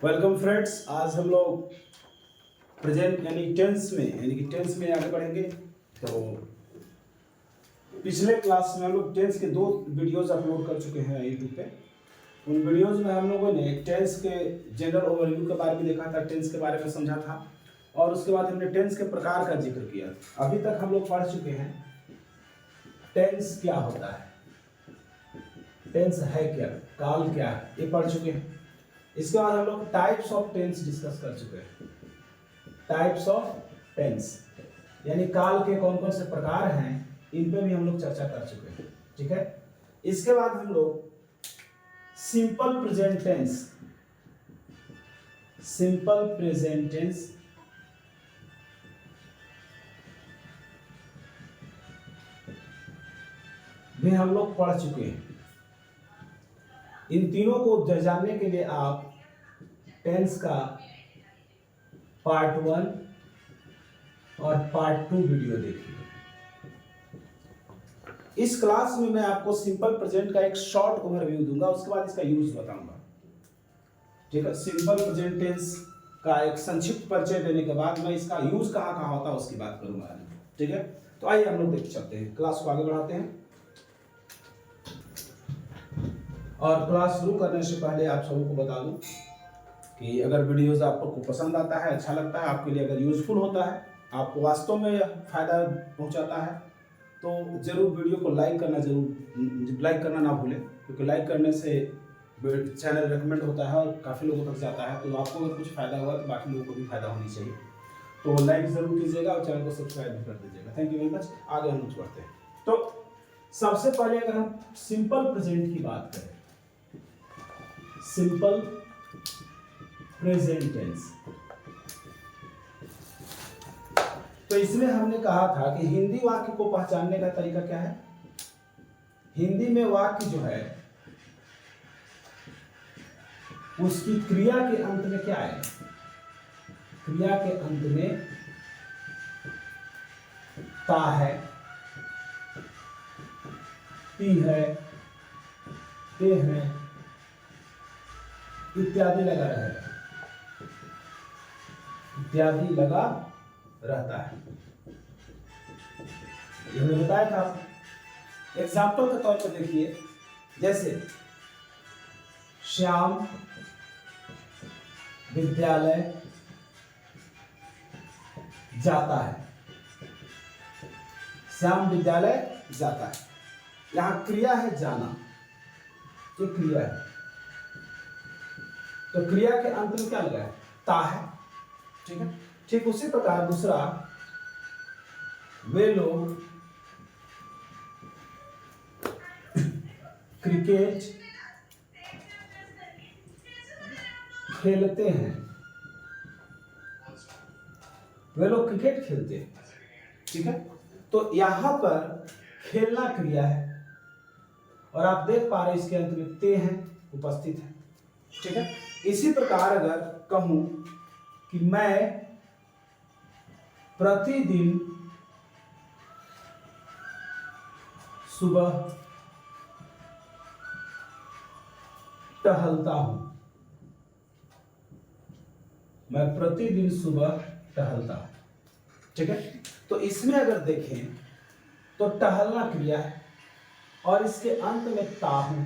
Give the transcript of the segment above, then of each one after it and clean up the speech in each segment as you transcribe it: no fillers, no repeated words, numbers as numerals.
Welcome friends. आज हम लोग प्रेजेंट टेंस में आगे बढ़ेंगे। तो पिछले क्लास में हम लोग टेंस के 2 वीडियोस अपलोड कर चुके हैं यूट्यूब पे। उन वीडियोस में हम लोगों ने टेंस के जनरल ओवरव्यू के बारे में देखा था, टेंस के बारे में समझा था और उसके बाद हमने टेंस के प्रकार का जिक्र किया। अभी तक हम लोग पढ़ चुके हैं टेंस क्या होता है, टेंस है क्या, काल क्या है, ये पढ़ चुके हैं। इसके बाद हम लोग टाइप्स ऑफ टेंस डिस्कस कर चुके हैं। टाइप्स ऑफ टेंस यानी काल के कौन कौन से प्रकार हैं, इन पे भी हम लोग चर्चा कर चुके हैं। ठीक है, इसके बाद हम लोग सिंपल प्रेजेंट टेंस भी हम लोग पढ़ चुके हैं। इन तीनों को जानने के लिए आप टेंस का पार्ट 1 और पार्ट 2 वीडियो देखिए। इस क्लास में मैं आपको सिंपल प्रेजेंट का एक शॉर्ट ओवरव्यू दूंगा, उसके बाद इसका यूज बताऊंगा। ठीक है, सिंपल प्रेजेंट टेंस का एक संक्षिप्त परिचय देने के बाद मैं इसका यूज कहाँ कहाँ होता है उसकी बात करूंगा। ठीक है, तो आइए हम लोग देख चलते हैं, क्लास को आगे बढ़ाते हैं। और क्लास शुरू करने से पहले आप सबों को बता दूं कि अगर वीडियोस आपको पसंद आता है, अच्छा लगता है, आपके लिए अगर यूजफुल होता है, आपको वास्तव में फायदा पहुंचाता है, तो जरूर वीडियो को लाइक करना ना भूलें, क्योंकि लाइक करने से चैनल रिकमेंड होता है और काफ़ी लोगों तक जाता है। तो आपको अगर कुछ फायदा हुआ तो बाकी लोगों को भी फायदा होनी चाहिए, तो लाइक जरूर कीजिएगा और चैनल को सब्सक्राइब भी कर दीजिएगा। Thank you very much. आगे हम लोग बढ़ते हैं। तो सबसे पहले अगर हम सिंपल प्रेजेंट की बात करें, सिंपल प्रेजेंट टेंस, तो इसमें हमने कहा था कि हिंदी वाक्य को पहचानने का तरीका क्या है। हिंदी में वाक्य जो है उसकी क्रिया के अंत में क्या है, क्रिया के अंत में ता है, ती है, ते है इत्यादि लगा रहेगा, इत्यादि लगा रहता है। ये मैंने बताया था। एग्जाम्पल के तौर पर देखिए, जैसे श्याम विद्यालय जाता है, श्याम विद्यालय जाता है। यहां क्रिया है जाना, ये क्रिया है, तो क्रिया के अंत में क्या लगा है, ता है। ठीक है, ठीक उसी प्रकार दूसरा, वे लोग क्रिकेट खेलते हैं, वे लोग क्रिकेट खेलते हैं। ठीक है, तो यहां पर खेलना क्रिया है और आप देख पा रहे हैं इसके अंत में ते हैं, उपस्थित है। ठीक है, इसी प्रकार अगर कहूं कि मैं प्रतिदिन सुबह टहलता हूं, मैं प्रतिदिन सुबह टहलता हूं। ठीक है, तो इसमें अगर देखें तो टहलना क्रिया है और इसके अंत में ता हूं,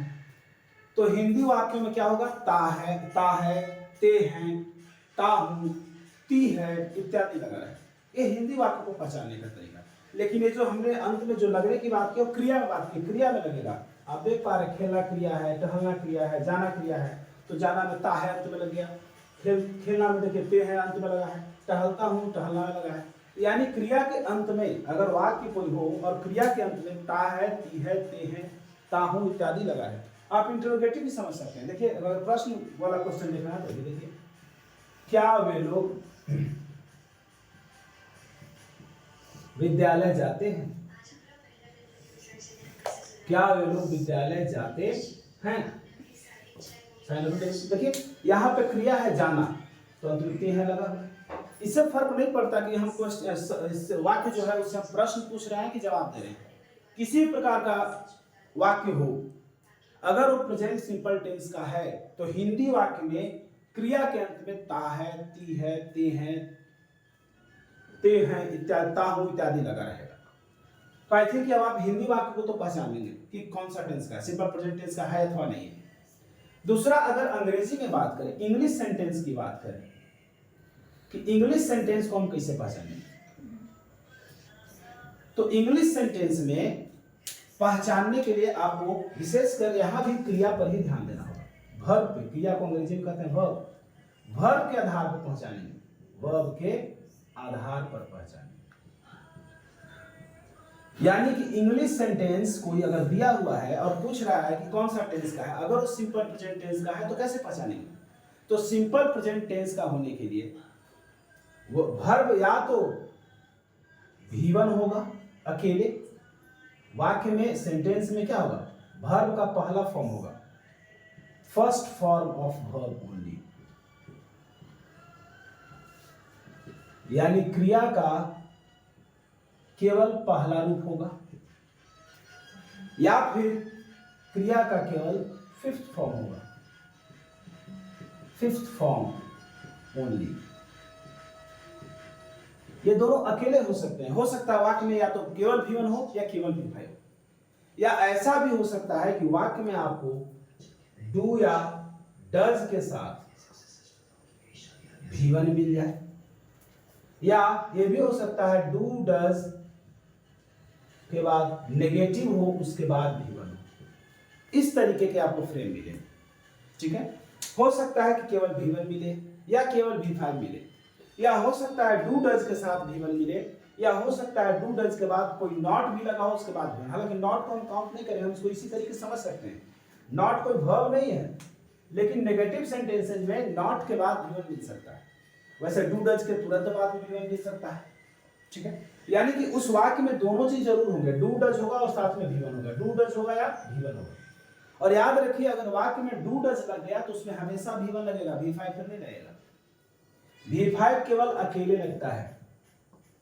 तो हिंदी वाक्य में क्या होगा, ता है, ते हैं, ता हूं, ती है इत्यादि लगा है। ये हिंदी वाक्य को पहचानने का तरीका। लेकिन ये जो हमने अंत में जो लगने की बात की वो क्रिया में बात की, क्रिया में लगेगा। आप देख पा रहे, खेलना क्रिया है, टहलना क्रिया है, जाना क्रिया है, तो जाना में ता है अंत में लग गया, खेलना में देखिए ते है अंत में लगा है, टहलता हूं टहलना में लगा है। यानी क्रिया के अंत में अगर वाक्य कोई हो और क्रिया के अंत में ता है, ती है, ते है, ता हूं इत्यादि लगा है, आप इंटरोगेटिव भी समझ सकते हैं। देखिए, अगर प्रश्न वाला क्वेश्चन देखना है तो देखिए, क्या वे लोग विद्यालय जाते हैं, क्या वे लोग विद्यालय जाते हैं। देखिए, यहाँ पे क्रिया है जाना, तो अंतरिक्ति है लगा। इससे फर्क नहीं पड़ता कि हम वाक्य जो है उससे हम प्रश्न पूछ रहे हैं कि जवाब दे रहे हैं। किसी प्रकार का वाक्य हो, अगर वो प्रेजेंट सिंपल टेंस का है तो हिंदी वाक्य में क्रिया के अंत में ता है, ती है, ते हैं, ते हैं इत्यादि, ताहू इत्यादि लगा रहेगा। तो आई थिंक अब आप हिंदी वाक्य को तो पहचान लेंगे कि कौन सा टेंस का है, सिंपल प्रेजेंट टेंस का है अथवा नहीं है। दूसरा, अगर अंग्रेजी में बात करें, इंग्लिश सेंटेंस की बात करें कि इंग्लिश सेंटेंस को हम कैसे पहचानेंगे, तो इंग्लिश सेंटेंस में पहचानने के लिए आपको विशेषकर यहां भी क्रिया पर ही ध्यान देना होगा। वर्ब पे, क्रिया को अंग्रेजी में कहते हैं वर्ब, वर्ब के आधार पर पहचानेंगे, वर्ब के आधार पर पहचानेंगे। यानी कि इंग्लिश सेंटेंस कोई अगर दिया हुआ है और पूछ रहा है कि कौन सा टेंस का है, अगर वो सिंपल प्रेजेंट टेंस का है तो कैसे पहचानेंगे? तो सिंपल प्रेजेंट टेंस का होने के लिए वो वर्ब या तो V1 होगा अकेले, वाक्य में सेंटेंस में क्या होगा, वर्ब का पहला फॉर्म होगा, first form of verb only, यानी क्रिया का केवल पहला रूप होगा, या फिर क्रिया का केवल फिफ्थ फॉर्म होगा, फिफ्थ फॉर्म ओनली। ये दोनों अकेले हो सकते हैं, हो सकता है वाक्य में या तो केवल V1 हो या केवल V5 हो, या ऐसा भी हो सकता है कि वाक्य में आपको डू या डज के साथ V1 मिल जाए, या ये भी हो सकता है डू डज के बाद नेगेटिव हो, उसके बाद V1 हो। इस तरीके के आपको फ्रेम मिले, ठीक है। हो सकता है कि केवल V1 मिले या केवल V5 मिले, या हो सकता है डू डज के साथ V1 मिले, या हो सकता है डू डज के बाद कोई नॉट भी लगा हो उसके बाद V1। हालांकि नॉट को हम काउंट नहीं करें, हम इसको इसी तरीके से समझ सकते हैं, नॉट कोई वर्ब नहीं है, लेकिन नेगेटिव सेंटेंसेज में नॉट के बाद V1 मिल सकता है, वैसे डू डज के तुरंत बाद में V1 मिल सकता है, ठीक है। यानी कि उस वाक्य में दोनों चीज जरूर होंगे, डू डज होगा और साथ में V1 होगा, डू डज होगा या V1 होगा। और याद रखिए, अगर वाक्य में डू डज लग गया तो उसमें हमेशा V1 लगेगा, V5 फिर नहीं लगेगा। V5 केवल अकेले लगता है,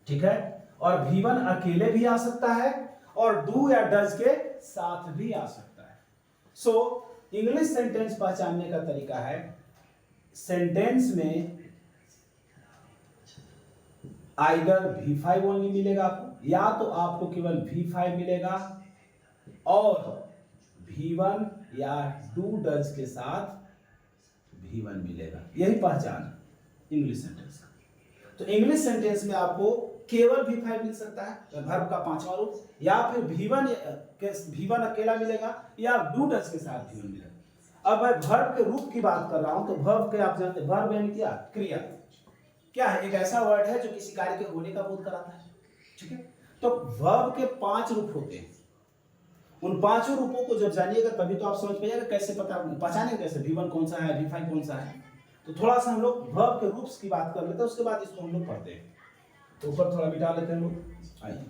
ठीक है, और V1 अकेले भी आ सकता है और डू या डज के साथ भी आ सकता है। सो इंग्लिश सेंटेंस पहचानने का तरीका है, सेंटेंस में आइदर V5 ओनली मिलेगा आपको, या तो आपको केवल V5 मिलेगा और V1 या डू डज के साथ V1 मिलेगा। यही पहचान है इंग्लिश सेंटेंस का। तो इंग्लिश सेंटेंस में आपको केवल V5 मिल सकता है, वर्ब का पांचवा रूप, या फिर V1 अकेला मिलेगा, या डू डज के साथ V1 मिलेगा। अब मैं वर्ब के रूप की बात कर रहा हूं, तो वर्ब के आप जानते हैं, वर्ब यानी क्या, क्रिया क्या है, एक ऐसा वर्ड है जो किसी कार्य के होने का बोध कराता है, ठीक है। तो वर्ब के 5 रूप होते हैं, उन 5 रूपों को जब जानिएगा तभी तो आप समझ पाइएगा कैसे पहचानेंगे कैसे V1 कौन सा है, V5 कौन सा है। तो थोड़ा सा हम लोग वर्ब के रूप्स की बात कर लेते हैं, उसके बाद इसको हम लोग पढ़ते हैं। तो ऊपर थोड़ा मिटा लेते हैं लोग। आइए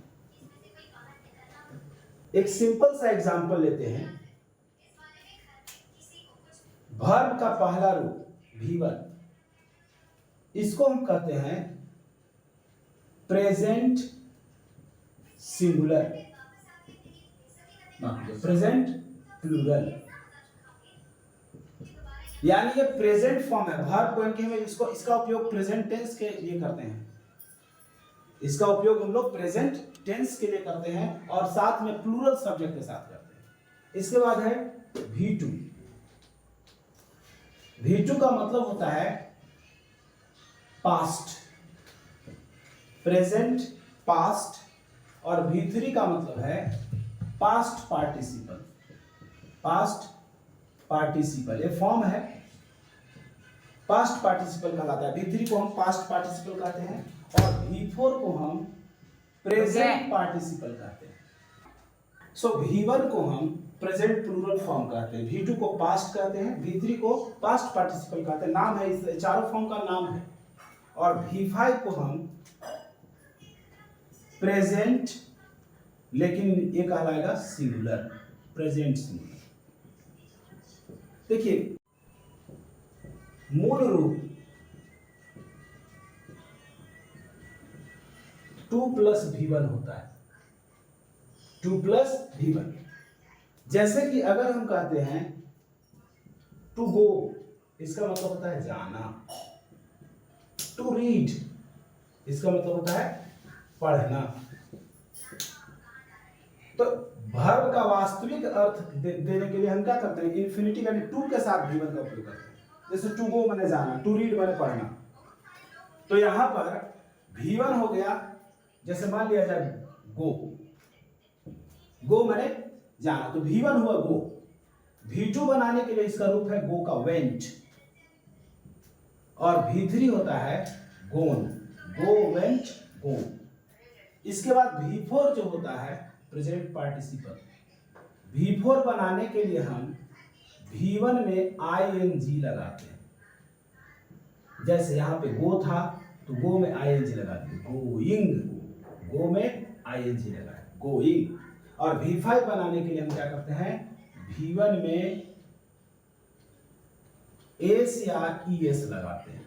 एक सिंपल सा एग्जांपल लेते हैं। वर्ब का पहला रूप V1, इसको हम कहते हैं प्रेजेंट सिंगुलर, प्रेजेंट प्लूरल, यानी ये प्रेजेंट फॉर्म है। वर्ब को हम इसको इसका उपयोग प्रेजेंट टेंस के लिए करते हैं, इसका उपयोग हम लोग प्रेजेंट टेंस के लिए करते हैं और साथ में प्लूरल सब्जेक्ट के साथ करते हैं। इसके बाद है V2। V2 का मतलब होता है पास्ट, प्रेजेंट पास्ट, और V3 का मतलब है पास्ट पार्टिसिपल, पास्ट पार्टिसिपल, ये फॉर्म है, पास्ट पार्टिसिपल कहलाता है। V3 को हम पास्ट पार्टिसिपल कहते हैं और V4 को हम प्रेजेंट पार्टिसिपल कहते हैं। सो V1 को हम प्रेजेंट प्लूरल फॉर्म कहते हैं, V2 को पास्ट कहते हैं, V3 को पास्ट पार्टिसिपल कहते हैं, नाम है, इस चारों फॉर्म का नाम है। और V5 को हम प्रेजेंट, लेकिन ये कहलाएगा सिंगुलर, प्रेजेंट सिंगुलर। देखिए मूल रूप 2 + V1 होता है, 2 + V1। जैसे कि अगर हम कहते हैं टू गो, इसका मतलब होता है जाना। टू रीड इसका मतलब होता है पढ़ना। तो वर्ब का वास्तविक अर्थ देने के लिए हम क्या करते हैं, इन्फिनिटिव यानी टू के साथ भी वन का उपयोग करते हैं। जैसे टू गो मैंने जाना, टू रीड मैंने पढ़ना। तो यहां पर V1 हो गया, जैसे मान लिया जाए गो, गो मैंने जाना, तो V1 हुआ गो। V2 बनाने के लिए इसका रूप है गो का वेंट, और V3 होता है गोन, गो वेंट गोन। इसके बाद V4 जो होता है प्रेजेंट पार्टिसिपल। V4 बनाने के लिए हम V1 में ing लगाते हैं। जैसे यहां पे गो था तो गो में ing लगा दिए, गोइंग, गो में ing लगाए, गोइंग। और V5 बनाने के लिए हम क्या करते हैं, V1 में एस या es लगाते हैं।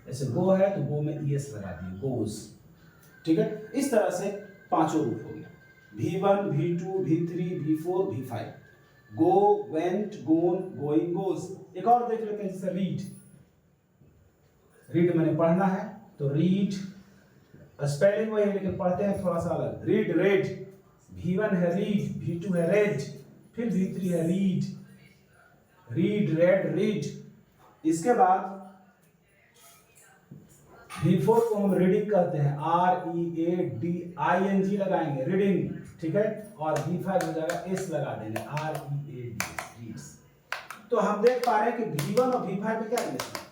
जैसे गो है तो गो में es लगा दिए, गोज। ठीक है, इस तरह से पांचों रूप हो गया, V1, V2, V3, V4, V5। गो, वेंट, गोन, गोइंग, गोज। एक और देख लेते हैं, जैसे रीड। रीड मैंने पढ़ना है तो रीड, स्पेलिंग वही है लेकिन पढ़ते हैं थोड़ा सा अलग। Read, red. V1 है रीड, V2 है रेड, फिर V3 है रीड, रीड, रेड, रीड। इसके बाद V4 को हम रीडिंग कहते हैं, READING लगाएंगे, रीडिंग। ठीक है, और V5 हो जाएगा S लगा देंगे, READS। तो हम देख पा रहे हैं कि V1 और V5 में क्या रिलेशन है।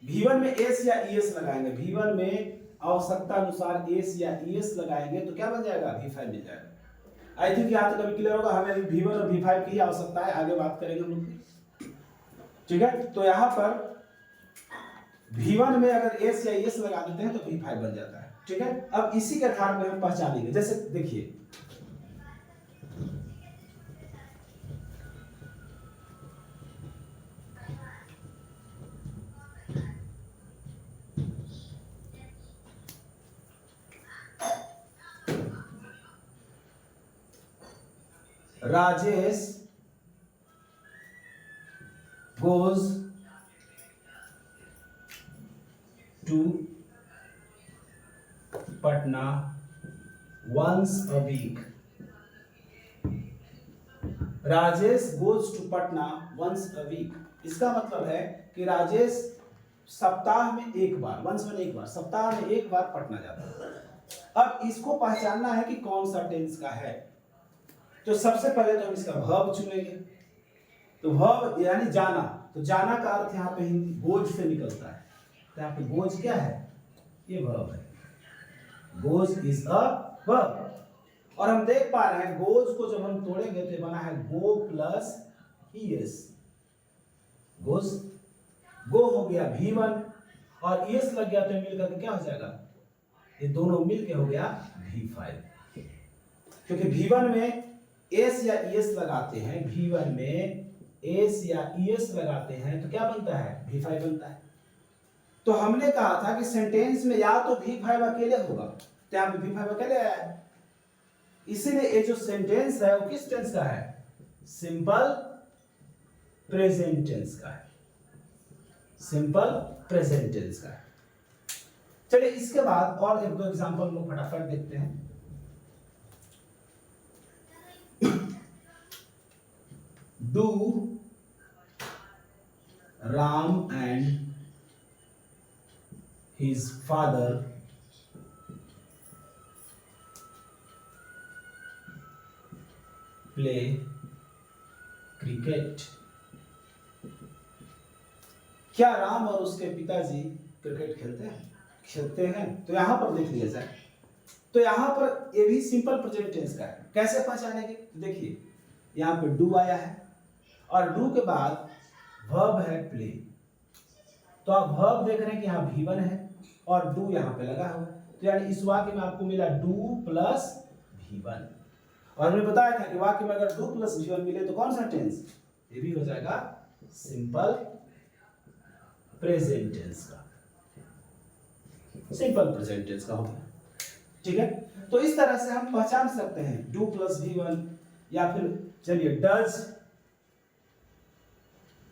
V1 में S या ES लगाएंगे, V1 में आवश्यकता अनुसार S या ES लगाएंगे तो क्या बन जाएगा, V5 मिल जाएगा। आई थिंक यहाँ तक अभी क्लियर होगा। हमें V1 और V5 की आवश्यकता है, आगे बात करेंगे हम लोग। ठीक है, तो यहाँ पर V1 में अगर S या ES लगा देते हैं तो V5 बन जाता है। ठीक है, अब इसी के आधार पर हम पहचानेंगे। जैसे देखिए, Rajesh goes to Patna once a week। Rajesh goes to Patna once a week। इसका मतलब है कि राजेश सप्ताह में एक बार, वंस में एक बार, सप्ताह में एक बार पटना जाता है। अब इसको पहचानना है कि कौन सा टेंस का है। तो सबसे पहले तो हम इसका वर्ब चुनेंगे। तो वर्ब यानी जाना, तो जाना का अर्थ यहाँ पे हिंदी गोज से निकलता है। तो यहाँ पे गोज क्या है, ये वर्ब है। Goes is a verb. और हम देख पा रहे हैं गोज को जब हम तोड़ेंगे तो बना है गो प्लस ईएस। गोज, गो हो गया V1 और ईएस लग गया तो मिलकर क्या हो जाएगा, ये दोनों मिलके हो गया V5। क्योंकि V1 में एस या ईएस लगाते हैं, V1 में एस या ईएस लगाते हैं तो क्या बनता है, V5 बनता है। तो हमने कहा था कि सेंटेंस में या तो V5 अकेले होगा, तो यहाँ पे V5 अकेले आया है। इसीलिए ये जो सेंटेंस है वो किस टेंस का है, सिंपल प्रेजेंट टेंस का है, सिंपल प्रेजेंट टेंस का है। चलिए इसके बाद और एक दो एग्जांपल हम लोग फटाफट देखते हैं। Do Ram and his father play cricket? क्या राम और उसके पिताजी क्रिकेट खेलते हैं, खेलते हैं? तो यहां पर देख लिया जाए तो यहां पर ये भी सिंपल प्रेजेंट टेंस का है। कैसे पहचानेंगे, देखिए यहां पे डू आया है और डू के बाद वर्ब है प्ले। तो आप वर्ब देख रहे हैं कि यहाँ V1 है और डू यहाँ पे लगा हुआ, तो यानी इस वाक्य में आपको मिला डू प्लस V1। और मैंने बताया था कि वाक्य में अगर डू प्लस V1 मिले तो कौन सा टेंस, ये भी हो जाएगा सिंपल प्रेजेंट टेंस का, सिंपल प्रेजेंट टेंस का होगा। ठीक है, तो इस तरह से हम पहचान सकते हैं डू प्लस V1, या फिर चलिए does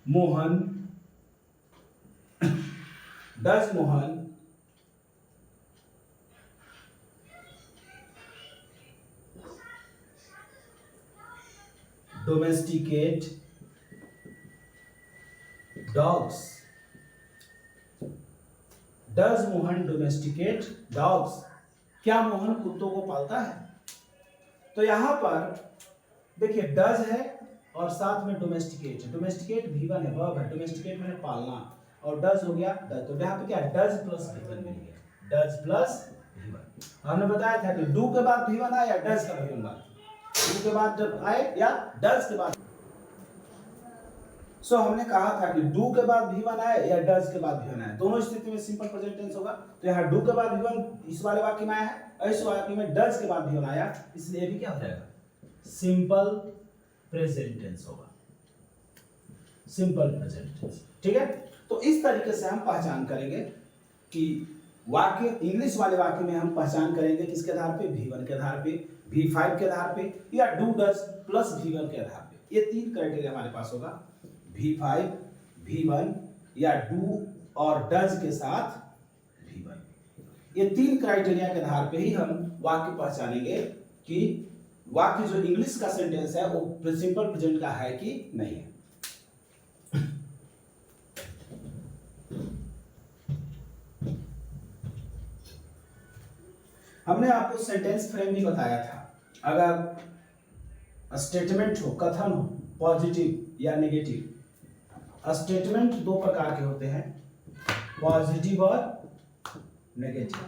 Mohan does Mohan domesticate dogs, does Mohan domesticate dogs, क्या मोहन कुत्तों को पालता है? तो यहां पर देखिए डज है और साथ में डोमेस्टिकेट है। डोमेस्टिकेट V1 है, वर्ब है। डोमेस्टिकेट मैंने पालना, और डज हो गया डज। तो यहाँ पे क्या है, डज प्लस V1 मिल गया, डज प्लस V1। हमने बताया था कि डू के बाद V1 आए या डज का V1 आए, डू के बाद जब आए या डज के बाद। सो हमने कहा था कि डू के बाद V1 आए या डज के बाद V1 आए, दोनों स्थिति में सिंपल प्रेजेंट टेंस होगा। तो यहाँ डू के बाद V1 इस वाले वाक्य में आया है, और इस वाक्य में डज के बाद V1 आया, इसलिए भी क्या हो जाएगा, सिंपल प्रेजेंट टेंस होगा, सिंपल प्रेजेंट टेंस। ठीक है, तो इस तरीके से हम पहचान करेंगे कि वाक्य इंग्लिश वाले वाक्य में हम पहचान करेंगे किसके आधार पे, V1 के आधार पे, V5 के आधार पे, या डू डज प्लस V1 के आधार पे। ये तीन क्राइटेरिया हमारे पास होगा, V5, V1 या डू और डज के साथ V1। ये तीन क्राइटेरिया के आधार पे ही हम वाक्य पहचानेंगे कि वाक्य जो इंग्लिश का सेंटेंस है वो सिंपल प्रेजेंट का है कि नहीं है। हमने आपको सेंटेंस फ्रेम भी बताया था। अगर स्टेटमेंट हो, कथन हो, पॉजिटिव या नेगेटिव। स्टेटमेंट दो प्रकार के होते हैं, पॉजिटिव और नेगेटिव।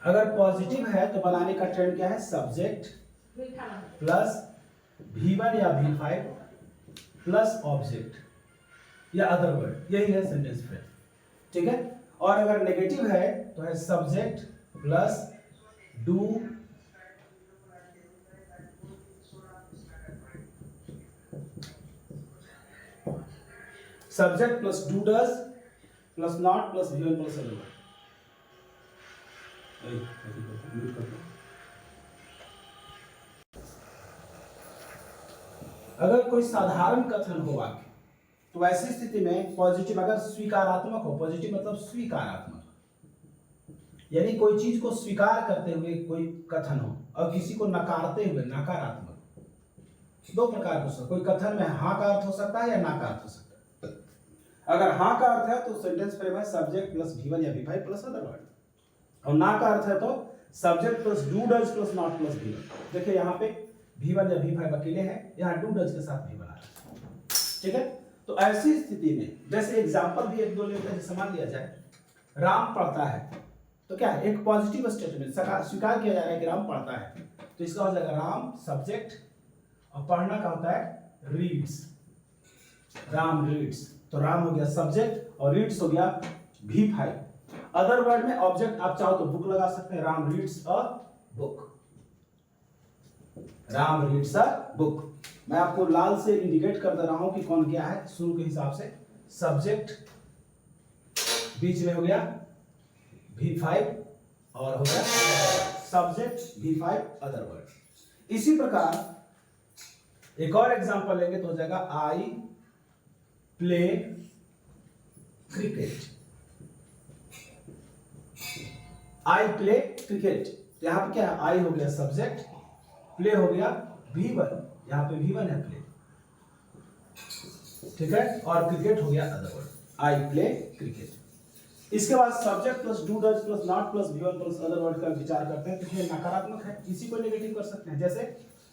अगर पॉजिटिव है तो बनाने का ट्रेंड क्या है, सब्जेक्ट प्लस V1 या V5 प्लस ऑब्जेक्ट या अदर वर्ड, यही है सेंटेंस फ्रेम। ठीक है, और अगर नेगेटिव है तो है subject plus do subject plus do does plus not plus V1 plus other word. अगर कोई साधारण कथन हो वाक्य तो ऐसी स्थिति में पॉजिटिव अगर स्वीकारात्मक हो, पॉजिटिव मतलब स्वीकारात्मक, यानी कोई चीज को स्वीकार करते हुए कोई कथन हो, और किसी को नकारते हुए नकारात्मक। दो प्रकार का हो, कोई कथन में हाँ का अर्थ हो सकता है या ना का अर्थ हो सकता है। अगर हाँ का अर्थ है तो सेंटेंस फ्रेम है सब्जेक्ट प्लस V1 या V5 प्लस अदर वर्ड, और ना का अर्थ है तो subject plus do does plus not plus V1। देखिए यहाँ पे V1 या V5 अकेले हैं, यहाँ डू डज के साथ V1 आ रहा है। ठीक है, तो ऐसी स्थिति में जैसे एग्जांपल भी एक दो लेते हैं, जैसे मान लिया जाए राम पढ़ता है, तो क्या है, एक पॉजिटिव स्टेटमेंट स्वीकार किया जा रहा है कि राम पढ़ता है, तो इसका हो जाएगा राम सब्जेक्ट, और पढ़ना का होता है रीड्स, राम रीड्स। तो राम हो गया सब्जेक्ट और रीड्स हो गया V5। अदर वर्ड में ऑब्जेक्ट आप चाहो तो बुक लगा सकते हैं, Ram reads a book, Ram reads a book. मैं आपको लाल से इंडिकेट कर दे रहा हूं कि कौन क्या है शुरू के हिसाब से। सब्जेक्ट बीच में हो गया V5 और हो गया सब्जेक्ट V5 अदर वर्ड। इसी प्रकार एक और एग्जांपल लेंगे तो हो जाएगा I play cricket, I play cricket. यहां पे क्या है, आई हो गया सब्जेक्ट, प्ले हो गया V1, यहां पे V1 है प्ले, ठीक है, और क्रिकेट हो गया other word, I play cricket. इसके बाद subject plus do does plus not plus V1 plus other word का विचार करते हैं, तो ये नकारात्मक है, इसी को नेगेटिव कर सकते हैं। जैसे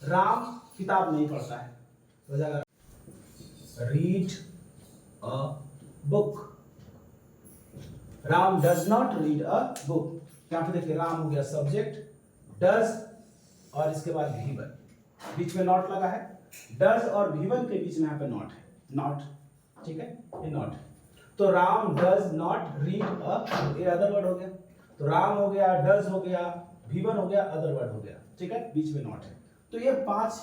राम किताब नहीं पढ़ता है, तो हो जाएगा read a book, Ram does not read a book. यहां पे देखिए राम हो गया सब्जेक्ट, डज और इसके बाद V1, बीच में नॉट लगा है, डज और V1 के बीच में यहाँ पे नॉट है, नॉट, ठीक है, ये नॉट है। तो Ram does not read a, ये अदर वर्ड हो गया, तो राम हो गया, डज हो गया, V1 हो गया, अदर वर्ड हो गया, ठीक है, बीच में नॉट है। तो ये 5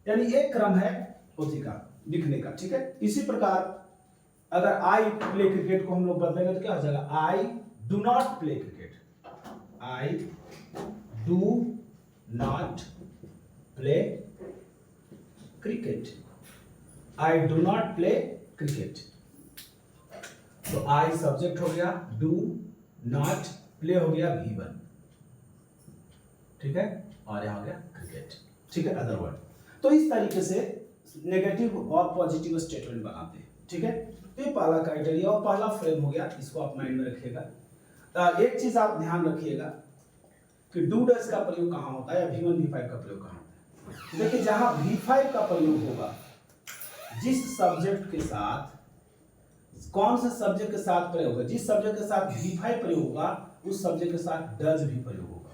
यानी एक क्रम है पोथी का लिखने का, ठीक है। इसी प्रकार अगर आई प्ले क्रिकेट को हम लोग बदलेंगे तो क्या हो जाएगा, I do not play cricket, I do not play cricket, I do not play cricket. तो आई सब्जेक्ट हो गया, डू नॉट प्ले हो गया V1, ठीक है, और यहां हो गया क्रिकेट, ठीक है, अदर वर्ड। तो इस तरीके से नेगेटिव और पॉजिटिव स्टेटमेंट बनाते हैं, ठीक है। तो ये पहला क्राइटेरिया और पहला फ्रेम हो गया, इसको आप माइंड में रखिएगा। एक चीज आप ध्यान रखिएगा कि डू डज का प्रयोग कहां होता है या V1 V5 का प्रयोग कहां होता है। देखिए जहां V5 का प्रयोग होगा, जिस सब्जेक्ट के साथ, कौन से सब्जेक्ट के साथ प्रयोग होगा, जिस सब्जेक्ट के साथ V5 प्रयोग होगा उस सब्जेक्ट के साथ डज भी प्रयोग होगा,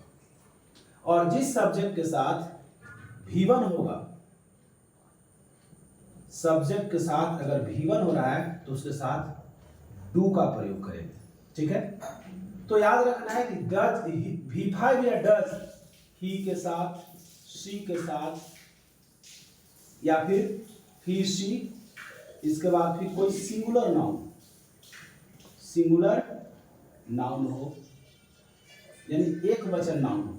और जिस सब्जेक्ट के साथ V1 होगा, सब्जेक्ट के साथ अगर V1 हो रहा है तो उसके साथ डू का प्रयोग करेंगे, ठीक है। तो याद रखना है कि डज V5 या डज ही के साथ, शी के साथ, या फिर ही शी, इसके बाद फिर कोई सिंगुलर नाउन हो, यानी एक वचन नाउन हो,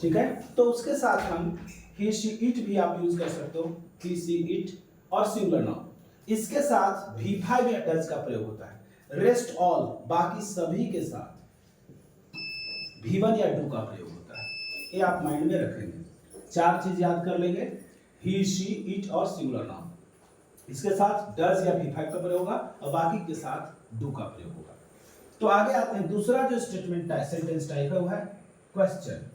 ठीक है। तो उसके साथ हम ही शी इट भी आप यूज कर सकते हो, ही सी इट, और सिंगुलर नाउन, इसके साथ V5 या डज का प्रयोग होता है। रेस्ट ऑल, बाकी सभी के साथ V1 या डू का प्रयोग होता है। ये आप माइंड में रखेंगे, चार चीज याद कर लेंगे, ही शी इट और सिंगुलर नाउन, इसके साथ डज या V5 का प्रयोग होगा और बाकी के साथ डू का प्रयोग होगा। तो आगे आते हैं, दूसरा जो स्टेटमेंट सेंटेंस टाइप है वो है क्वेश्चन।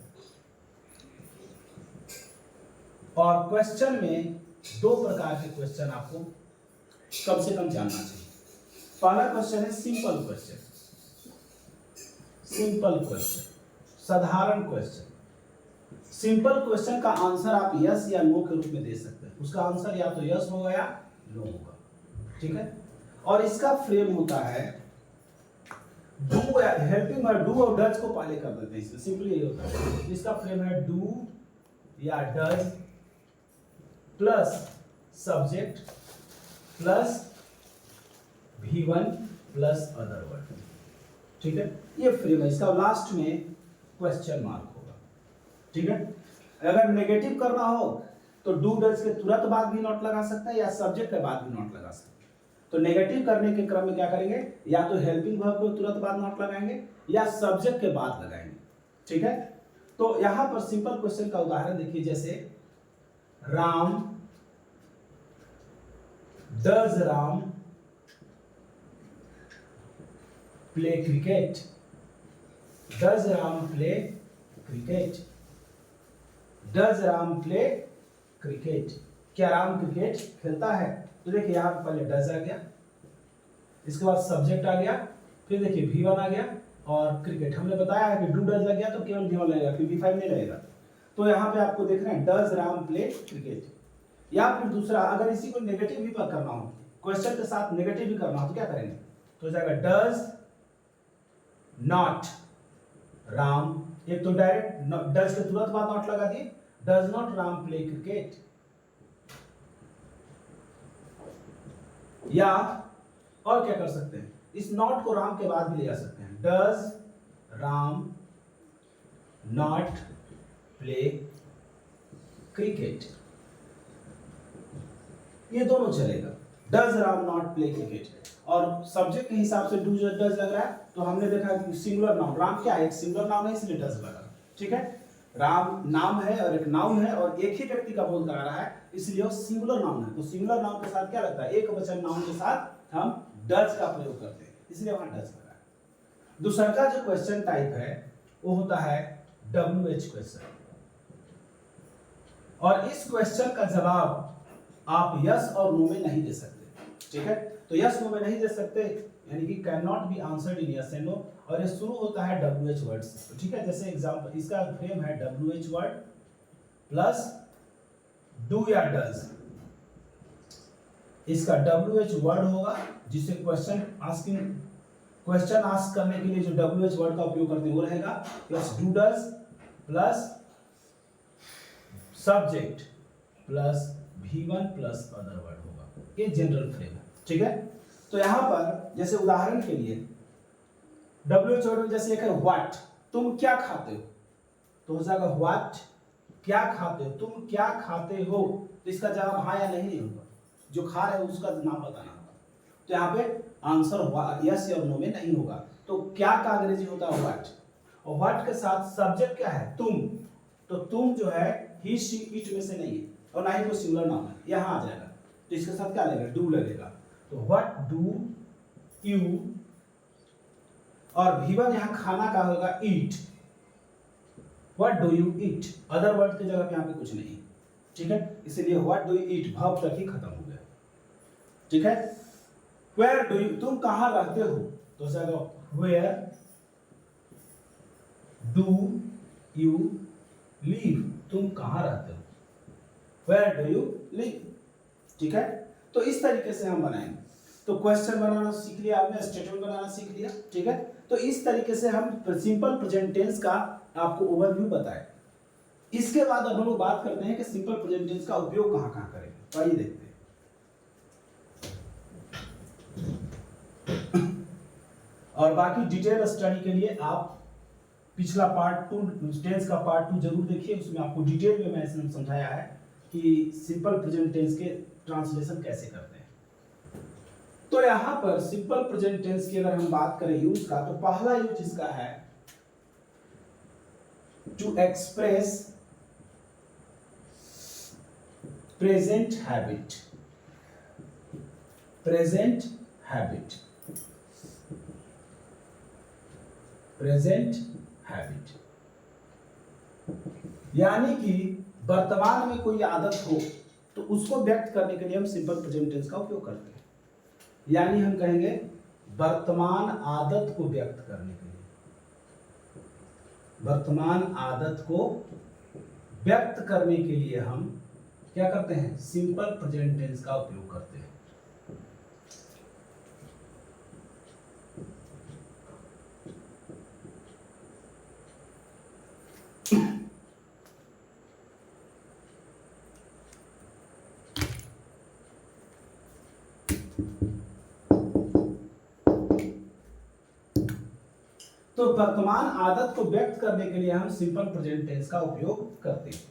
और क्वेश्चन में दो प्रकार के क्वेश्चन आपको कम से कम जानना चाहिए। पहला क्वेश्चन है सिंपल क्वेश्चन, साधारण क्वेश्चन। सिंपल क्वेश्चन का आंसर आप यस या नो के रूप में दे सकते हैं, उसका आंसर या तो यस होगा या नो होगा, ठीक है। और इसका फ्रेम होता है डू या हेल्पिंग वर्ब, डू और डज को पहले कर देते हैं, इसमें सिंपली ये होता है। इसका फ्रेम है डू या does plus subject plus V1 plus other word, ठीक है, ये फ्रेम है इसका। लास्ट में क्वेश्चन मार्क होगा, ठीक है। अगर नेगेटिव करना हो तो डू डज के तुरंत बाद भी नॉट लगा सकते हैं या सब्जेक्ट के बाद भी नॉट लगा सकते हैं। तो नेगेटिव करने के क्रम में क्या करेंगे, या तो हेल्पिंग वर्ब को तुरंत बाद नॉट लगाएंगे या सब्जेक्ट के बाद लगाएंगे, ठीक है। तो यहां पर सिंपल क्वेश्चन का उदाहरण देखिए, जैसे Ram, does Ram play cricket, does Ram play cricket, does Ram play cricket, क्या राम क्रिकेट खेलता है। तो देखिए यहां पर पहले डज आ गया, इसके बाद सब्जेक्ट आ गया, फिर देखिए V1 आ गया और क्रिकेट। हमने बताया है कि डू डज लग गया तो केवल V1 लगेगा, फिर V5 नहीं लगेगा। तो यहाँ पे आपको देख रहे हैं डज राम प्ले क्रिकेट। या फिर दूसरा, अगर इसी को नेगेटिव भी करना हो, क्वेश्चन के साथ नेगेटिव भी करना हो तो क्या करेंगे, तो हो जाएगा डज नॉट राम, एक तो डायरेक्ट डज के तुरंत बाद नॉट लगा दिए, does not Ram play cricket. या और क्या कर सकते हैं, इस नॉट को राम के बाद भी ले जा सकते हैं, does Ram not play cricket, ये दोनों चलेगा, does Ram not play cricket. और सब्जेक्ट के हिसाब से डू डज लग रहा है, तो हमने देखा कि सिंगुलर नाउन, राम क्या है, एक सिंगुलर नाउन है इसलिए डज लगा, ठीक है। राम नाम है और एक नाउन है और एक ही व्यक्ति का बोल कर रहा है, इसलिए वो सिंगुलर नाउन है। तो सिंगुलर नाउन के साथ क्या लगता है, एक वचन नाउन के साथ हम डज का प्रयोग करते हैं, इसलिए वहां डज लगा है। दूसरा का जो क्वेश्चन टाइप है वो होता है WH क्वेश्चन। और इस क्वेश्चन का जवाब आप यस और नो में नहीं दे सकते, ठीक है। तो यस नो में नहीं दे सकते, यानी कि can not be answered in yes and no, और ये शुरू होता है WH वर्ड से, ठीक है। जैसे एग्जांपल, इसका फ्रेम है WH वर्ड प्लस डू या डज, इसका WH वर्ड होगा जिसे क्वेश्चन आस्क करने के लिए जो WH वर्ड का उपयोग करते हैं वो रहेगा, plus do does plus subject plus V1 plus other word होगा, ये जनरल फ्रेम है, ठीक है। तो यहां पर जैसे उदाहरण के लिए WH वर्ड में जैसे एक है व्हाट, तुम क्या खाते हो, तो हो जाएगा व्हाट क्या खाते हो, तुम क्या खाते हो, तो इसका जवाब हाँ या नहीं होगा, जो खा रहे हैं उसका नाम बताना होगा। तो यहाँ पे आंसर यस और नो में नहीं होगा। तो क्या का अंग्रेजी होता है व्हाट, और व्हाट के साथ सब्जेक्ट क्या है तुम, तो तुम जो है ही शी इट में से नहीं है और ना ही कोई सिंगुलर नाम है, यहाँ आ जाएगा। तो इसके साथ क्या लगेगा, डू लगेगा। तो व्हाट डू यू, और V1 यहाँ खाना का होगा eat, what do you eat, other word की जगह पे यहाँ पे कुछ नहीं, ठीक है, इसलिए what do you eat verb तक ही खत्म हो गया, ठीक है। वेयर डू यू, तुम कहाँ रहते हो, तो जाएगा वेयर डू यू लीव, तुम कहाँ रहते हो, वेयर डू यू लीव, ठीक है। तो इस तरीके से हम बनाएंगे। तो क्वेश्चन बनाना सीख लिया आपने, स्टेटमेंट बनाना सीख लिया, ठीक है। तो इस तरीके से हम सिंपल प्रेजेंट टेंस का आपको ओवरव्यू बताएं। इसके बाद अब हम लोग बात करते हैं कि सिंपल प्रेजेंट टेंस का उपयोग कहाँ कहाँ करेंगे, तो आइए देखते हैं। और बाकी डिटेल स्टडी के लिए आप पिछला पार्ट 2 टेंस का पार्ट 2 जरूर देखिए, उसमें आपको डिटेल में मैंने समझाया है कि सिंपल प्रेजेंट टेंस के ट्रांसलेशन कैसे करते हैं। तो यहां पर सिंपल प्रेजेंट टेंस की अगर हम बात करें यूज का, तो पहला यूज इसका है to express present habit, present habit, present habit, यानी कि वर्तमान में कोई आदत हो तो उसको व्यक्त करने के लिए हम सिंपल प्रेजेंट टेंस का उपयोग करते हैं। यानी हम कहेंगे वर्तमान आदत को व्यक्त करने के लिए, वर्तमान आदत को व्यक्त करने के लिए हम क्या करते हैं, सिंपल प्रेजेंट टेंस का उपयोग करते हैं। तो वर्तमान आदत को व्यक्त करने के लिए हम सिंपल प्रेजेंट टेंस का उपयोग करते हैं।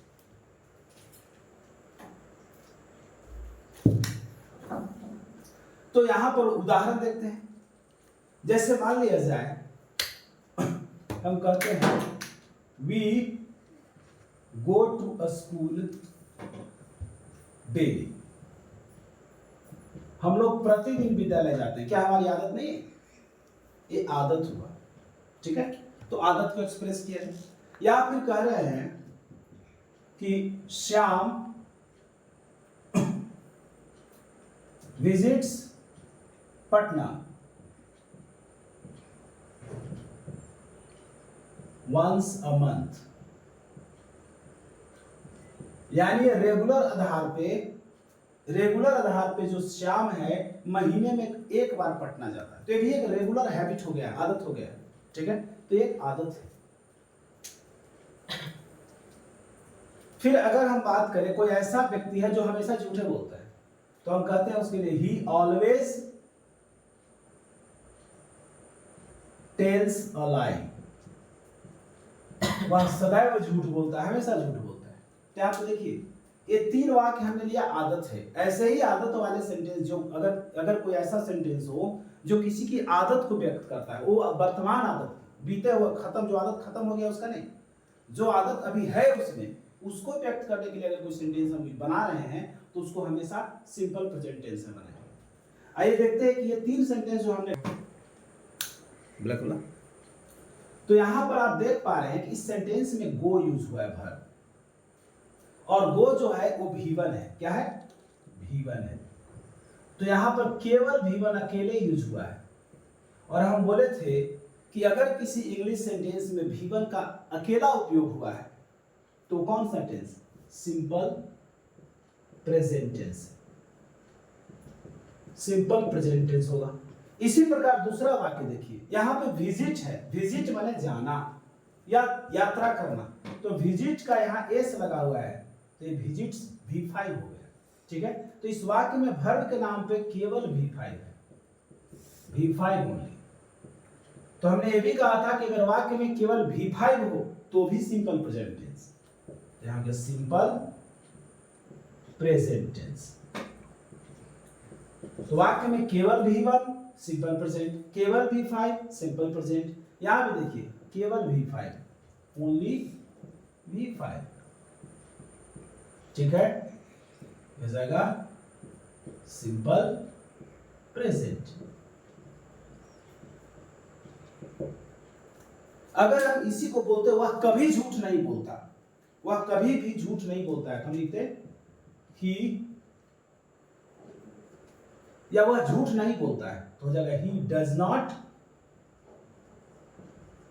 तो यहां पर उदाहरण देखते हैं। जैसे मान लिया जाए हम कहते हैं we go to a school daily, हम लोग प्रतिदिन विद्यालय जाते हैं। क्या हमारी आदत नहीं है, ये आदत हुआ, ठीक है। तो आदत को एक्सप्रेस किया है। या फिर कह रहे हैं कि Shyam visits Patna once a month, यानी रेगुलर आधार पे जो श्याम है महीने में एक बार पटना जाता है। तो ये भी एक रेगुलर हैबिट हो गया, आदत हो गया, ठीक है। तो एक आदत है। फिर अगर हम बात करें कोई ऐसा व्यक्ति है जो हमेशा झूठे बोलता है, तो हम कहते हैं उसके लिए ही ऑलवेज टेल्स अ लाई, वह सदैव झूठ बोलता है, हमेशा झूठ बोलता है। तो आप देखिए ये 3 वाक्य हमने लिया आदत है। ऐसे ही आदत वाले सेंटेंस जो अगर कोई ऐसा सेंटेंस हो जो किसी की आदत को व्यक्त करता है, वो वर्तमान आदत, बीते हुए खत्म, जो आदत खत्म हो गया उसका नहीं, जो आदत अभी है उसमें, उसको व्यक्त करने के लिए अगर कोई सेंटेंस हम बना रहे हैं तो उसको हमेशा सिंपल प्रेजेंट टेंस में बनाएंगे। आइए देखते हैं कि ये 3 सेंटेंस जो हमने ब्लैक वाला, तो यहां पर आप देख पा रहे हैं कि इस सेंटेंस में गो यूज हुआ है वर्ब, और गो जो है वो V1 है। क्या है, V1 है। तो यहां पर केवल V1 अकेले यूज हुआ है। और हम बोले थे कि अगर किसी इंग्लिश सेंटेंस में V1 का अकेला उपयोग हुआ है तो कौन सा tense, simple present tense, simple present tense होगा। इसी प्रकार दूसरा वाक्य देखिए, यहां पे विजिट है, विजिट माने जाना या यात्रा करना, तो विजिट का यहां एस लगा हुआ है, तो ये विजिट्स V5 हो गया, ठीक है। तो इस वाक्य में वर्ब के नाम पे केवल V5 है, V5 ओनली। तो हमने ये भी कहा था कि अगर वाक्य में केवल V5 हो तो भी सिंपल प्रेजेंट टेंस, यहां के सिंपल प्रेजेंट टेंस। तो वाक्य में केवल V1 सिंपल प्रेजेंट, केवल V5 सिंपल प्रेजेंट। यहां भी देखिए केवल V5, ओनली V5, ठीक है, हो जाएगा सिंपल प्रेजेंट। अगर हम इसी को बोलते वह कभी झूठ नहीं बोलता, वह कभी भी झूठ नहीं बोलता है, हम लिखते ही, या वह झूठ नहीं बोलता है तो हो जाएगा he does not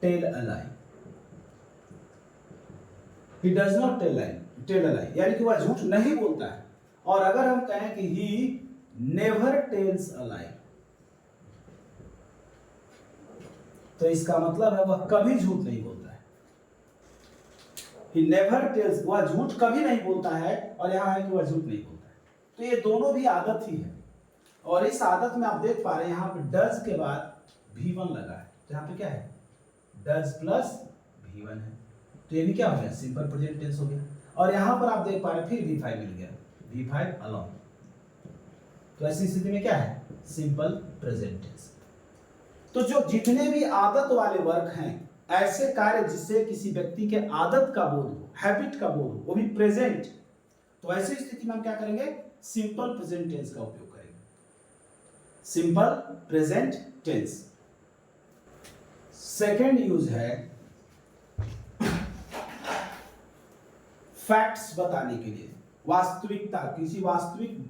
tell a lie, he does not tell a lie, यानी कि वह झूठ नहीं बोलता है। और अगर हम कहें कि ही नेवर टेल्स अ लाई, तो इसका मतलब है वह कभी झूठ नहीं बोलता है। ही नेवर टेल्स, वह झूठ कभी नहीं बोलता है, और यहां है कि वह झूठ नहीं बोलता है। तो ये दोनों भी आदत ही है, और इस आदत में आप देख पा रहे हैं यहां पे डज के बाद V1 लगा है, तो यहां पे क्या है, डज प्लस V1 है, तो ये भी क्या हो गया, सिंपल प्रेजेंट टेंस हो गया। और यहां पर आप देख पा रहे हैं फिर V5 मिल गया, V5 अलोन, तो ऐसी स्थिति में क्या है, सिंपल प्रेजेंट टेंस। तो जो जितने भी आदत वाले वर्ग हैं, ऐसे कार्य जिससे किसी व्यक्ति के आदत का बोध हो, हैबिट का बोध हो, वो भी प्रेजेंट, तो ऐसी स्थिति में हम क्या करेंगे, सिंपल प्रेजेंट टेंस का उपयोग करेंगे, simple present tense. Second use है फैक्ट्स बताने के लिए, वास्तविकता, किसी वास्तविक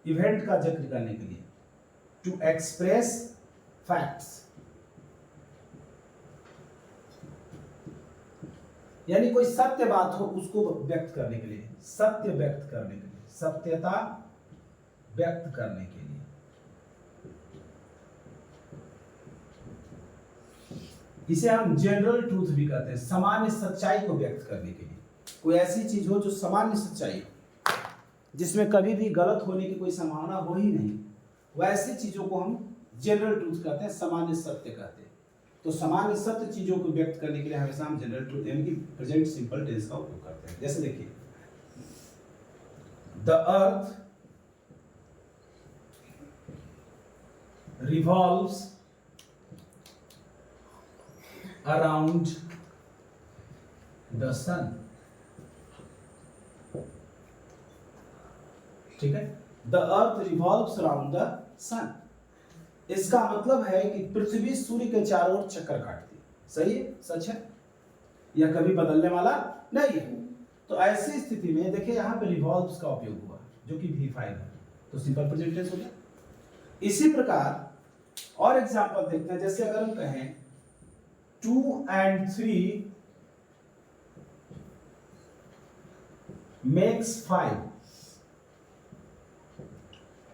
इवेंट का जिक्र करने के लिए, टू एक्सप्रेस फैक्ट्स, यानी कोई सत्य बात हो उसको व्यक्त करने के लिए, सत्य व्यक्त करने के लिए, सत्यता व्यक्त करने के लिए। इसे हम जनरल ट्रूथ भी कहते हैं, सामान्य सच्चाई को व्यक्त करने के लिए। कोई ऐसी चीज हो जो सामान्य सच्चाई हो, जिसमें कभी भी गलत होने की कोई संभावना हो ही नहीं, वैसी चीजों को हम जनरल ट्रूथ कहते हैं, सामान्य सत्य कहते हैं। तो सामान्य सत्य चीजों को व्यक्त करने के लिए हमेशा हम जनरल ट्रूथ यानी कि प्रेजेंट सिंपल टेंस का उपयोग करते हैं। जैसे देखिए, the earth revolves around the sun, ठीक है, the earth revolves around the sun, इसका मतलब है कि पृथ्वी सूर्य के चारों ओर चक्कर काटती है। सही है, सच है, यह कभी बदलने वाला नहीं है। तो ऐसी स्थिति में देखिए यहां पे रिवॉल्व्स का उपयोग हुआ जो कि V5 है, तो सिंपल प्रेजेंट टेंस हो गया। इसी प्रकार और एग्जांपल देखते हैं, जैसे अगर हम कहें 2 and 3 makes 5,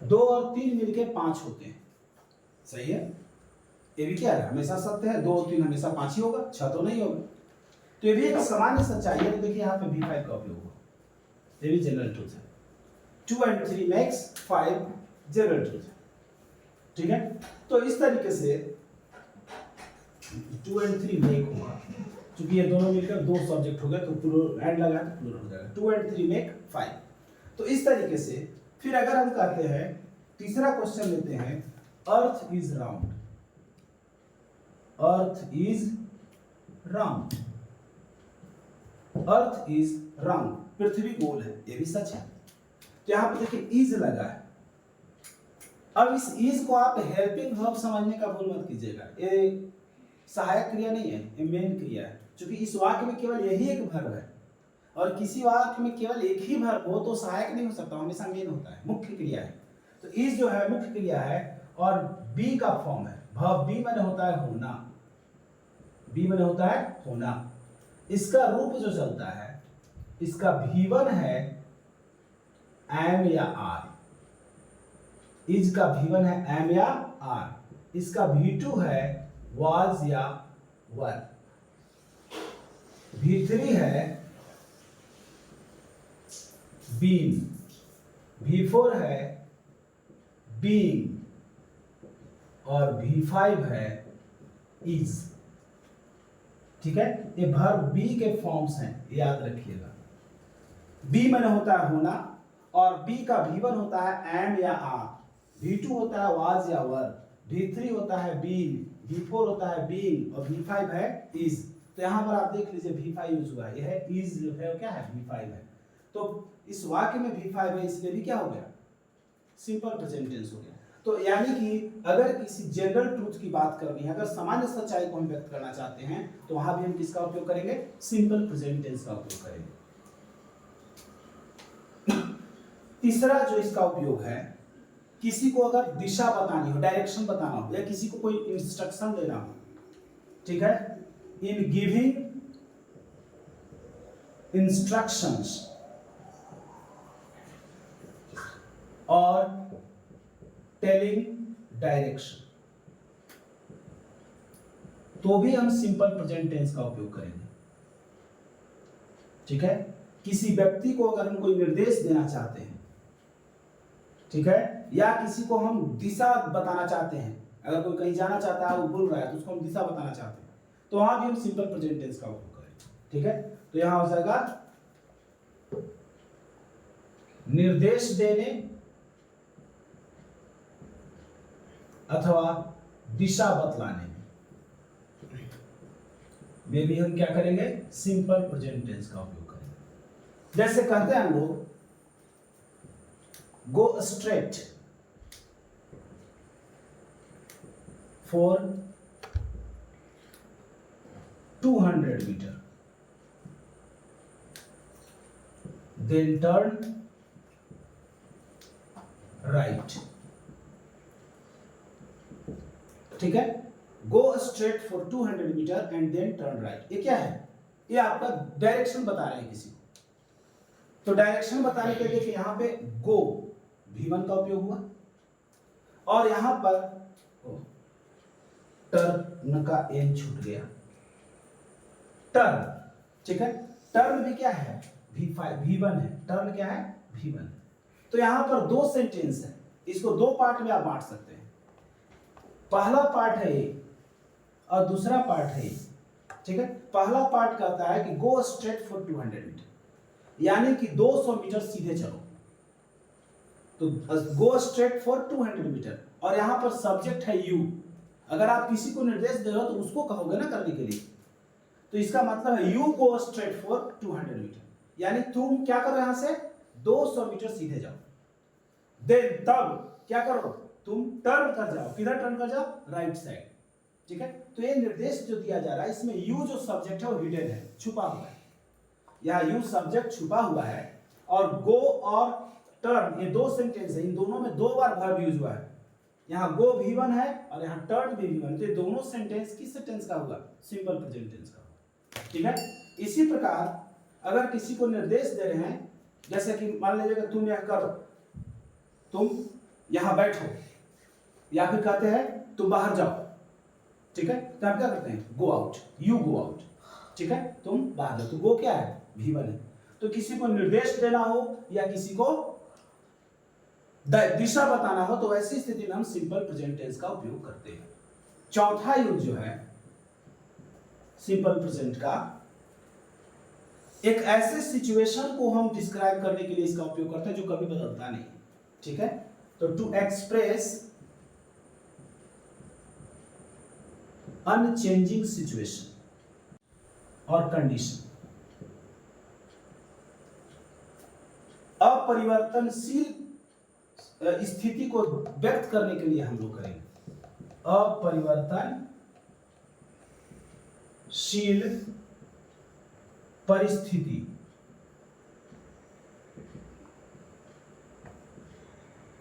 2 और 3 मिलकर 5 होते हैं। सही है, ये भी क्या है, हमेशा सत्य है, 2 और 3 हमेशा 5 ही होगा, 6 तो नहीं होगा। तो ये भी एक सामान्य सच्चाई है। तो देखिए यहाँ पे V5 का उपयोग हुआ, ये भी जनरल ट्रूथ है। 2 and 3 makes 5 जनरल ट्रूथ है, ठीक है। तो इस तरीके से 2 and 3 मेक हुआ, क्योंकि ये दोनों मिलकर 2 सब्जेक्ट हो गए, तो प्लूरल एंड लगा तो प्लूरल हो जाएगा, 2 and 3 make 5। तो इस तरीके से फिर अगर हम कहते हैं, तीसरा क्वेश्चन लेते हैं, earth is round, earth is round, earth is round, पृथ्वी गोल है, ये भी सच है। तो यहां पे देखिए इज लगा है। अब इस इज को आप हेल्पिंग वर्ब समझने का भूल मत कीजिएगा, ये सहायक क्रिया नहीं है, ये मेन क्रिया है। क्योंकि इस वाक्य में केवल यही एक वर्ब है, और किसी वाक्य में केवल एक ही वर्ब हो तो सहायक नहीं हो सकता, हमेशा मेन होता है, मुख्य क्रिया है। तो इज जो है मुख्य क्रिया है, और बी का फॉर्म है वर्ब, बी माने होता है होना, बी माने होता है होना। इसका रूप जो चलता है, इसका V1 है एम या आर, इज का V1 है एम या आर, इसका V2 है वाज या वर, V3 है बीन, V4 है बीइंग, और V5 है इज। ठीक है, ये वर्ब बी के फॉर्म्स हैं, याद रखिएगा। बी माने होता है होना, और बी का V1 होता है एम या आर, V2 होता है वाज या वर, V3 होता है बीन, V4 होता है बीन और V5 है इज। तो यहाँ पर आप देख लीजिए V5 यूज हुआ है, यह इज जो है क्या है V5 है। तो इस वाक्य में V5 है, इसलिए भी क्या हो गया, सिंपल प्रेजेंट टेंस हो गया। तो यानी कि अगर किसी जनरल ट्रूथ की बात करनी है, अगर सामान्य सच्चाई को हम व्यक्त करना चाहते हैं, तो वहां भी हम किसका उपयोग करेंगे, सिंपल प्रेजेंट टेंस का उपयोग करेंगे। तीसरा जो इसका उपयोग है, किसी को अगर दिशा बतानी हो, डायरेक्शन बताना हो, या किसी को कोई इंस्ट्रक्शन देना हो, ठीक है, इन गिविंग इंस्ट्रक्शंस और टेलिंग डायरेक्शन, तो भी हम सिंपल प्रेजेंट टेंस का उपयोग करेंगे। ठीक है, किसी व्यक्ति को अगर हम कोई निर्देश देना चाहते हैं, ठीक है, या किसी को हम दिशा बताना चाहते हैं, अगर कोई कहीं जाना चाहता है, वो भूल रहा है, तो उसको हम दिशा बताना चाहते हैं, तो वहां भी हम सिंपल प्रेजेंट टेंस का उपयोग करेंगे। ठीक है, तो यहां हो जाएगा निर्देश देने अथवा दिशा बतलाने में भी हम क्या करेंगे, सिंपल प्रेजेंट टेंस का उपयोग करेंगे। जैसे कहते हैं हम लोग, go straight for 200 metre, then turn right. ठीक है, go straight for 200 metre and then turn right. ये क्या है, ये आपका डायरेक्शन बता रहे हैं किसी को। तो डायरेक्शन बताने के लिए यहां पे गो V1 का उपयोग हुआ, और यहां पर टर्न का एन छूट गया, टर्न। ठीक है, टर्न भी क्या है, V1 है, टर्न क्या है, V1 है। तो यहां पर दो सेंटेंस है, इसको दो पार्ट में आप बांट सकते हैं। पहला पार्ट है ये और दूसरा पार्ट है ये। ठीक है, पहला पार्ट कहता है कि गो स्ट्रेट फॉर 200 मीटर, यानी कि 200 मीटर सीधे चलो। तो गो स्ट्रेट फॉर 200 मीटर, और यहां पर सब्जेक्ट है यू। अगर आप किसी को निर्देश दे रहे हो तो उसको कहोगे ना करने के लिए, तो इसका मतलब है you go straight for 200 metre, यानी तुम क्या करो, यहां से 200 मीटर सीधे जाओ। देन तब क्या करो, तुम टर्न कर जाओ, किधर टर्न कर जाओ, राइट साइड। ठीक है, तो ये निर्देश जो दिया जा रहा है, इसमें यू जो सब्जेक्ट है वो हिडन है, छुपा हुआ है। यहाँ यू सब्जेक्ट छुपा हुआ है, और गो और टर्न ये दो सेंटेंस है, इन दोनों में दो बार वर्ब यूज हुआ है। यहाँ गो V1 है और यहाँ टर्न भी V1, तो ये दोनों सेंटेंस किस टेंस का हुआ, सिंपल प्रेजेंट टेंस का हुआ। ठीक है, इसी प्रकार अगर किसी को निर्देश दे रहे हैं, जैसे कि मान लीजिएगा तुम यह करो, तुम यहां बैठो, या फिर कहते हैं तुम बाहर जाओ। ठीक है, तो आप क्या करते हैं, go out, you go out. ठीक है, तुम बाहर जाओ, तो गो क्या है, V1 है। तो किसी को निर्देश देना हो या किसी को दिशा बताना हो, तो ऐसी स्थिति में हम सिंपल प्रेजेंट टेंस का उपयोग करते हैं। चौथा यूज जो है सिंपल प्रेजेंट का, एक ऐसे सिचुएशन को हम डिस्क्राइब करने के लिए इसका उपयोग करते हैं जो कभी बदलता नहीं। ठीक है, तो टू एक्सप्रेस अनचेंजिंग सिचुएशन और कंडीशन, अपरिवर्तनशील स्थिति को व्यक्त करने के लिए हम लोग करेंगे अपरिवर्तनशील परिस्थिति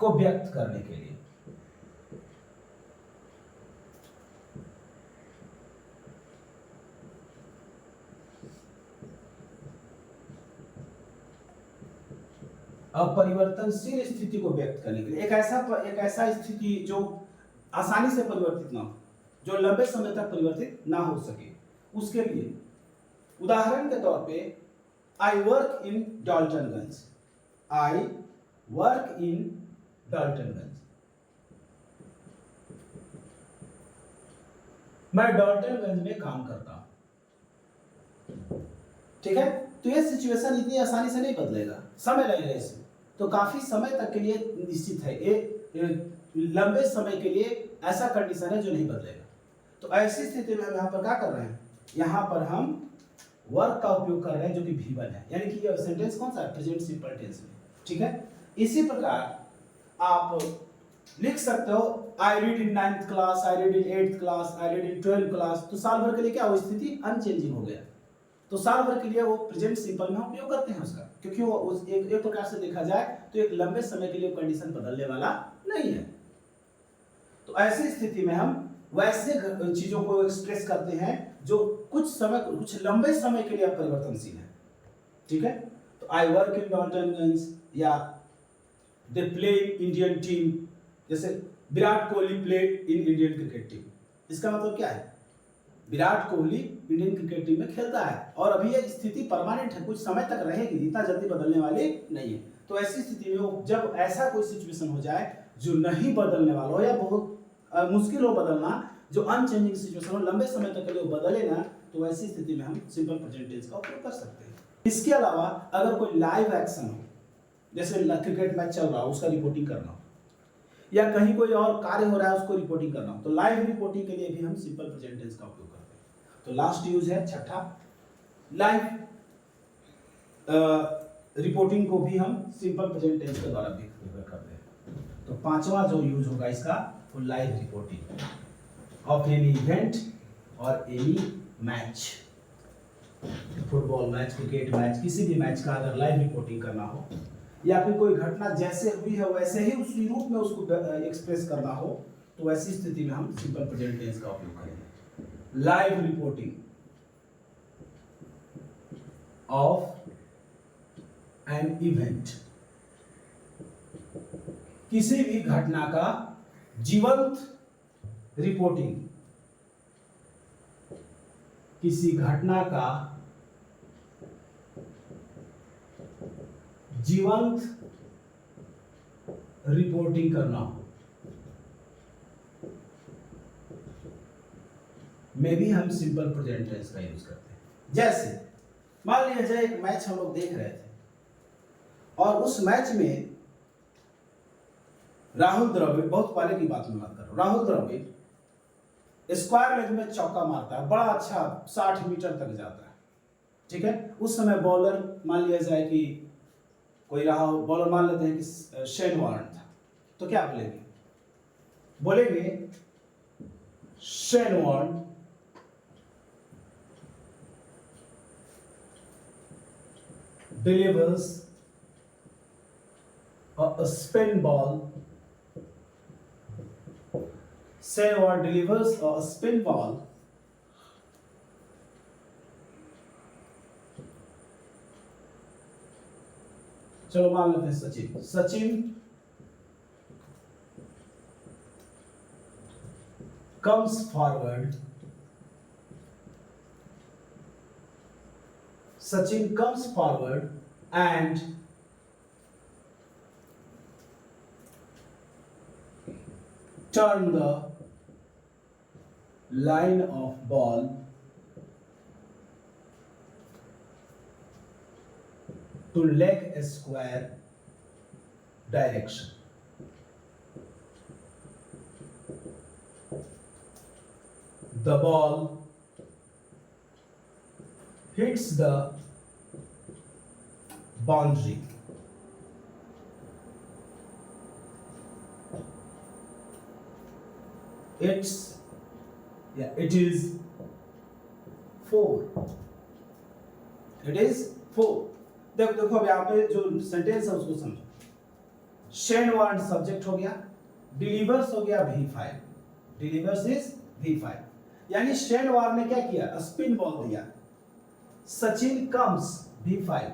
को व्यक्त करने के लिए। अपरिवर्तनशील स्थिति को व्यक्त करने के लिए, एक ऐसा स्थिति जो आसानी से परिवर्तित ना हो, जो लंबे समय तक परिवर्तित ना हो सके, उसके लिए उदाहरण के तौर पे I work in Daltonganj, I work in Daltonganj, मैं डाल्टनगंज में काम करता हूं। ठीक है, तो ये सिचुएशन इतनी आसानी से नहीं बदलेगा, समय लगेगा इसमें। तो काफी समय तक के लिए निश्चित है, ये लंबे समय के लिए ऐसा कंडीशन है जो नहीं बदलेगा। तो ऐसी स्थिति में हम यहाँ पर क्या कर रहे हैं, यहाँ पर हम वर्क का उपयोग कर रहे हैं जो कि V1 है, यानी कि ये सेंटेंस कौन सा है, प्रेजेंट सिंपल टेंस में। ठीक है, इसी प्रकार आप लिख सकते हो I read in 9th class, I read in 8th class, I read in 12th class. तो साल भर के लिए क्या वो स्थिति अनचेंजिंग हो गया, तो साल भर के लिए वो प्रेजेंट सिंपल में उपयोग करते हैं उसका, क्योंकि वो उस एक प्रकार से देखा जाए तो एक लंबे समय के लिए कंडीशन बदलने वाला नहीं है। तो ऐसी स्थिति में हम वैसे चीजों को एक्सप्रेस करते हैं जो कुछ समय, कुछ लंबे समय के लिए परिवर्तनशील है। ठीक है, तो आई वर्क इन डॉल्टनगंज, या दे प्ले इंडियन टीम, जैसे Virat Kohli played in Indian cricket team. इसका मतलब क्या है, Virat Kohli Indian cricket team में खेलता है और अभी यह स्थिति परमानेंट है, कुछ समय तक रहेगी, इतना जल्दी बदलने वाली नहीं है। तो ऐसी स्थिति में जब ऐसा कोई सिचुएशन हो जाए जो नहीं बदलने वाला हो या बहुत मुश्किल हो बदलना, जो अनचेंजिंग सिचुएशन हो, लंबे समय तक के लिए बदले ना, तो ऐसी स्थिति में हम सिंपल प्रेजेंट टेंस का उपयोग कर सकते हैं। इसके अलावा अगर कोई लाइव एक्शन हो, जैसे क्रिकेट मैच चल रहा हो उसका रिपोर्टिंग करना हो, या कहीं कोई और कार्य हो रहा है उसको रिपोर्टिंग करना हो, तो लाइव रिपोर्टिंग के लिए भी हम सिंपल प्रेजेंट टेंस का उपयोग करते हैं। तो लास्ट यूज है छठा, लाइव रिपोर्टिंग को भी हम सिंपल प्रेजेंट टेंस के द्वारा भी करते हैं। तो पांचवा जो यूज होगा इसका, वो live reporting of any event और any match, football match, cricket match, किसी भी मैच का अगर लाइव रिपोर्टिंग करना हो, या फिर कोई घटना जैसे हुई है वैसे ही उसी रूप में उसको एक्सप्रेस करना हो, तो ऐसी स्थिति में हम सिंपल प्रेजेंट टेंस का उपयोग करेंगे। Live reporting of an event, किसी भी घटना का जीवंत रिपोर्टिंग, किसी घटना का जीवंत रिपोर्टिंग करना हो, में भी हम सिंपल प्रेजेंट टेंस का यूज करते हैं। जैसे मान लिया जाए एक मैच हम लोग देख रहे थे और उस मैच में राहुल द्रविड़, बहुत पहले की बात कर रहा हूं, राहुल द्रविड़ स्क्वायर लेग में चौका मारता है, बड़ा अच्छा 60 मीटर तक जाता है। ठीक है, उस समय बॉलर मान लिया जाए कि कोई रहा हो, बॉलर मान लेते हैं कि शेन वॉर्न था, तो क्या बोलेंगे, बोलेंगे Shane Warne delivers a spin ball. Shean Warne delivers a spin ball चलो मान लेते हैं Sachin, Sachin comes forward, Sachin comes forward and turn the line of ball to leg square direction. The ball hits the boundary. It is 4. It is 4. देखो अब यहाँ पे जो sentence है उसको समझो। शेन वॉर्न सब्जेक्ट हो गया, डिलीवर्स हो गया V5, डिलीवर्स इज V5, यानी शेन वॉर्न ने क्या किया, स्पिन बॉल दिया। Sachin comes V5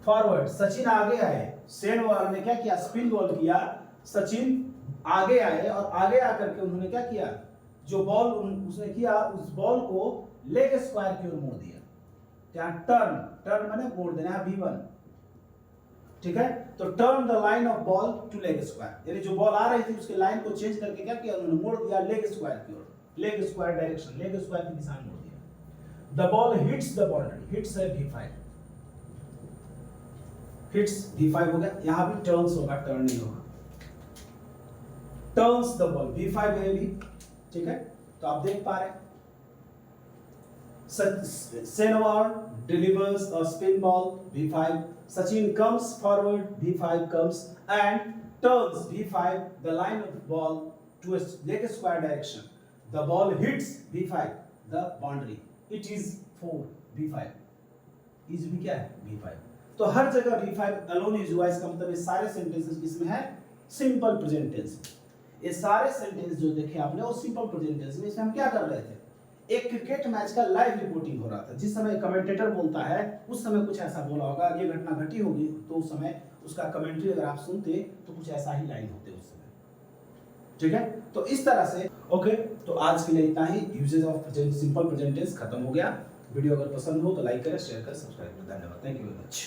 forward, Sachin आगे आए, शेन वॉर्न ने क्या किया, स्पिन बॉल किया, सचिन आगे आए और आगे आकर के उन्होंने क्या किया, जो बॉल उसने किया उस बॉल को लेग स्क्वायर की ओर मोड़ दिया। क्या टर्न, टर्न माने मोड़ देना है V1। ठीक है, तो turn the line of ball to leg square, यानी जो बॉल आ रही थी उसके लाइन को चेंज करके क्या किया, उन्होंने मोड़ दिया लेग स्क्वायर की ओर, leg square direction, leg square की दिशा में मोड़ दिया। The ball hits the boundary, hits है V5, हिट्स V5 हो गया, यहां भी टर्न्स होगा, टर्न नहीं होगा, टर्न्स द बॉल V5 है भी, ठीक है। तो आप देख पा रहे हैं Sehwag delivers a spin ball V5, Sachin comes forward, V5 comes and turns V5 the line of ball to a leg square direction, the ball hits V5 the boundary, it is 4 V5, is भी क्या है V5। तो हर जगह V5 alone is wise का मतलब ये सारे sentences इसमें है सिंपल प्रेजेंट टेंस। ये सारे सेंटेंस जो देखे आपने वो सिंपल प्रेजेंट टेंस में। इसमें हम क्या कर रहे थे, एक क्रिकेट मैच का लाइव रिपोर्टिंग हो रहा था, जिस समय कमेंटेटर बोलता है उस समय कुछ ऐसा बोला होगा, ये घटना घटी होगी, तो उस समय उसका कमेंट्री अगर आप सुनते तो कुछ ऐसा ही लाइन होते उस समय, ठीक है। तो इस तरह से ओके, तो आज के लिए इतना ही। Uses of present simple present tense खत्म हो गया। वीडियो अगर पसंद हो तो लाइक करें, शेयर करें, सब्सक्राइब करें। धन्यवाद, थैंक यू वेरी मच।